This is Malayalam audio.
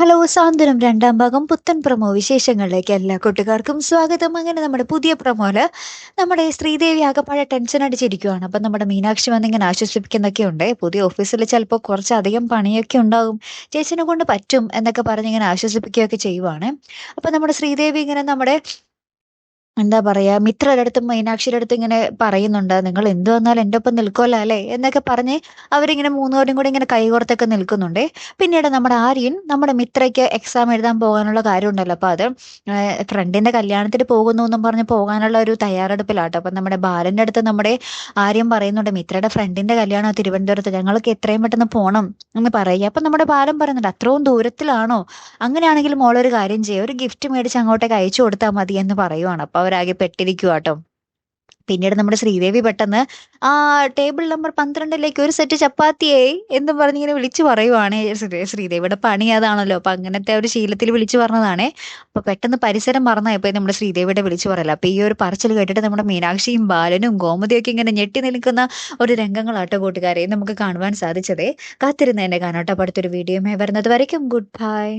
ഹലോ സാന്ത്വനം രണ്ടാം ഭാഗം പുത്തൻ പ്രൊമോ വിശേഷങ്ങളിലേക്ക് എല്ലാ കൂട്ടുകാർക്കും സ്വാഗതം. അങ്ങനെ നമ്മുടെ പുതിയ പ്രൊമോയില് നമ്മുടെ ശ്രീദേവി ആകെപ്പാടെ ടെൻഷൻ അടിച്ചിരിക്കുവാണ്. അപ്പം നമ്മുടെ മീനാക്ഷി വന്നിങ്ങനെ ആശ്വസിപ്പിക്കുന്നൊക്കെ ഉണ്ട്. പുതിയ ഓഫീസിൽ ചിലപ്പോൾ കുറച്ചധികം പണിയൊക്കെ ഉണ്ടാകും, ചേച്ചിനെ കൊണ്ട് പറ്റും എന്നൊക്കെ പറഞ്ഞ് ഇങ്ങനെ ആശ്വസിപ്പിക്കുകയൊക്കെ ചെയ്യുവാണ്. അപ്പൊ നമ്മുടെ ശ്രീദേവി ഇങ്ങനെ നമ്മുടെ എന്താ പറയാ, മിത്രയുടെ അടുത്തും മീനാക്ഷിയുടെ അടുത്തും ഇങ്ങനെ പറയുന്നുണ്ട്, നിങ്ങൾ എന്ത് വന്നാലും എൻ്റെ ഒപ്പം നിൽക്കുമല്ലോ അല്ലേ എന്നൊക്കെ പറഞ്ഞ് അവരിങ്ങനെ മൂന്നുപേരും കൂടി ഇങ്ങനെ കൈകോർത്തൊക്കെ നിൽക്കുന്നുണ്ട്. പിന്നീട് നമ്മുടെ ആര്യൻ നമ്മുടെ മിത്രയ്ക്ക് എക്സാം എഴുതാൻ പോകാനുള്ള കാര്യമുണ്ടല്ലോ, അപ്പൊ അത് ഫ്രണ്ടിന്റെ കല്യാണത്തിന് പോകുന്നു എന്നും പറഞ്ഞ് പോകാനുള്ള ഒരു തയ്യാറെടുപ്പിലാട്ടോ. അപ്പൊ നമ്മുടെ ബാലന്റെ അടുത്ത് നമ്മുടെ ആര്യൻ പറയുന്നുണ്ട്, മിത്രയുടെ ഫ്രണ്ടിന്റെ കല്യാണം തിരുവനന്തപുരത്ത്, ഞങ്ങൾക്ക് എത്രയും പെട്ടെന്ന് പോകണം എന്ന് പറയുക. അപ്പൊ നമ്മുടെ ബാലൻ പറയുന്നുണ്ട്, അത്രയും ദൂരത്തിലാണോ? അങ്ങനെയാണെങ്കിൽ മോളൊരു കാര്യം ചെയ്യുക, ഒരു ഗിഫ്റ്റ് മേടിച്ച് അങ്ങോട്ടേക്ക് അയച്ചു കൊടുത്താൽ മതി എന്ന് പറയുവാണ്. അപ്പൊ അവരാകെ പെട്ടിരിക്കുവാട്ടോ. പിന്നീട് നമ്മുടെ ശ്രീദേവി പെട്ടെന്ന് ആ ടേബിൾ നമ്പർ 12ലേക്ക് ഒരു സെറ്റ് ചപ്പാത്തിയേ എന്ന് പറഞ്ഞിങ്ങനെ വിളിച്ചു പറയുവാണ്. ശ്രീദേവിയുടെ പണി അതാണല്ലോ, അപ്പൊ അങ്ങനത്തെ ഒരു ശീലത്തിൽ വിളിച്ചു പറഞ്ഞതാണേ. അപ്പൊ പെട്ടെന്ന് പരിസരം മറന്നായപ്പോ നമ്മുടെ ശ്രീദേവിയുടെ വിളിച്ചു പറയല. അപ്പൊ ഈ ഒരു പറച്ചിൽ കേട്ടിട്ട് നമ്മുടെ മീനാക്ഷിയും ബാലനും ഗോമതിയൊക്കെ ഇങ്ങനെ ഞെട്ടി നിൽക്കുന്ന ഒരു രംഗങ്ങളാട്ടോ കൂട്ടുകാരെ നമുക്ക് കാണുവാൻ സാധിച്ചതേ. കാത്തിരുന്ന് എന്നെ കാണാട്ടോ. അടുത്തൊരു വീഡിയോ വരുന്നത് വരയ്ക്കും ഗുഡ് ബൈ.